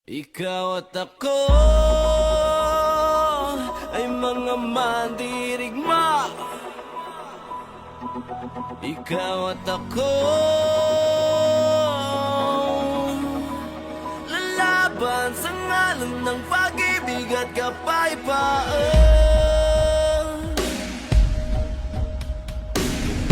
Ikaw at ako ay mga mandirigma. Ikaw at ako lalaban sa ngalan ng pag-ibig at kapayapaan.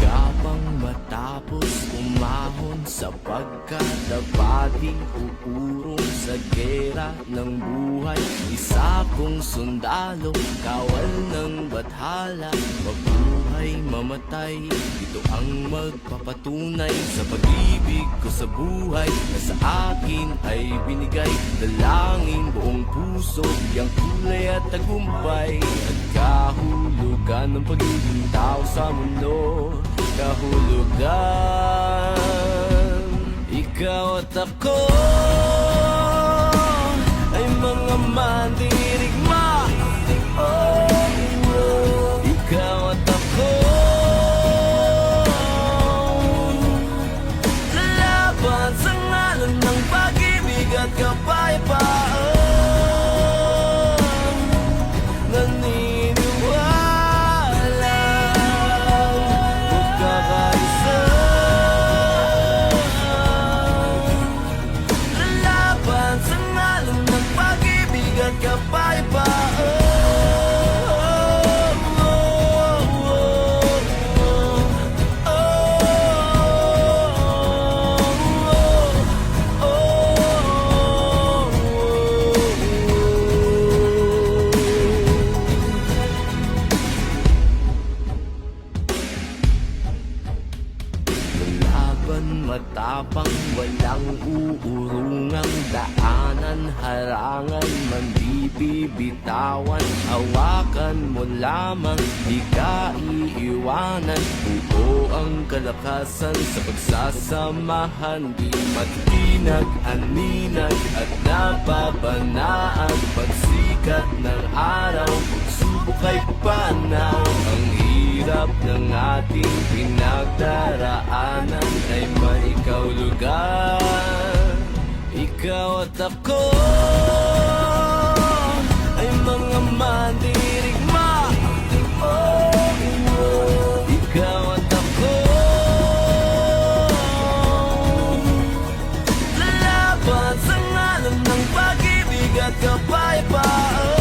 Gabang matapos umahon sapagkat dapating uurong sa gera ng buhay. Isa kong sundalo, kawal ng bathala, mabuhay, mamatay. Ito ang magpapatunay sa pag-ibig ko sa buhay na sa akin ay binigay. Dalangin buong puso, yang kulay at tagumpay at kahulugan ng pagiging tao sa mundo. Kahulugan, ikaw at ako ay mga mandirigma. Oh, ikaw at ako lalaban sa ngalan ng pag-ibig at kapayapaan. Matapang, walang uurungang daanan, harangan, man di bibitawan. Hawakan mo lamang, di ka iiwanan. Buo ang kalakasan sa pagsasamahan, di matinag, aninag at nababanaan. Pagsikat ng araw, pagsubok ay panaw. Ang hirap ng ating pinagdaraanan ay may kahulugan. Ikaw at ako ay mga mandirigma. Oh, ikaw at ako lalaban sa ngalan ng pag-ibig at kapayapaan.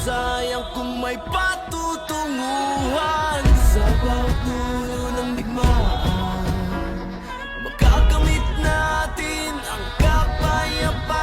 Sayang kung may patutunguhan sa bawat dulo ng digmaan. Magagamit natin ang kapayapaan.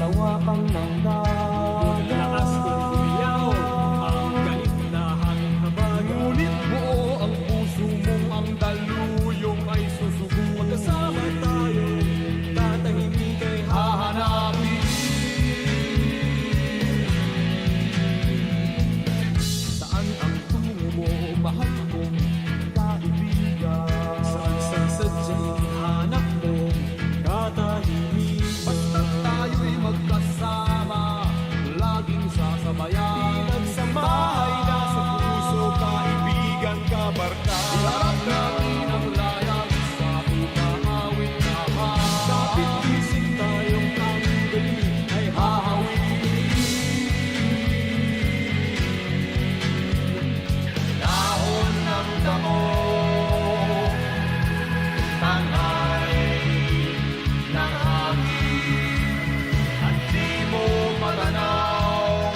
Hawakang ng Lakas kong umiyaw ang kaligtahan habag. Ngunit buo ang puso mong ang daluyong ay susugo. Magkasama tayo, tatahimik ay Hahanapin saan ang tungo mo, mahal kong kaibigan. saan sa sadyang hanap mo katahimikan. Basta tayo'y magkasama, laging sasabayan. Pinagsamahay na sa puso, kaibigan, kabarka. Iharap natin ang layag sa umaawit na Kapit isip tayong ang galing ay hahawin. Dahon ng damo, tangay ng hangin, at di mo matanaw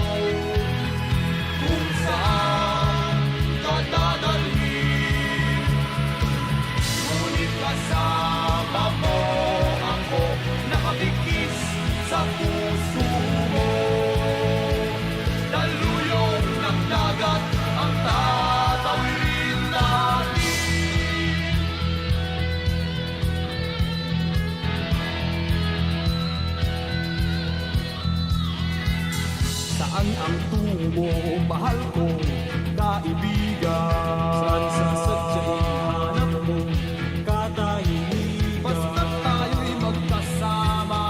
kung saan ka dadalhin. Ngunit kasama mo ako, nakabigis sa puso mo. Daluyong ng dagat ang tatawirin natin. Saan ang tungo mo, mahal kong kaibigan? Saan sa sadyang hanap mo katahimikan. Basta tayo'y magkasama,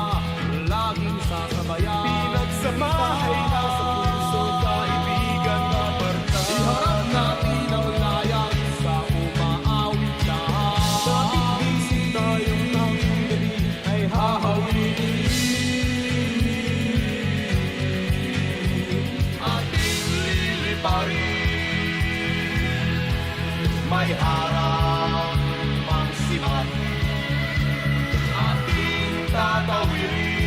laging sasabayan. Pinagsamahay na sa puso, kaibigan, kabarka. Iharap natin ang layag sa umaawit na Kapit isip tayong ang galing ay hahawin. ating liliparin. May harang mang sibat, ating tatawirin.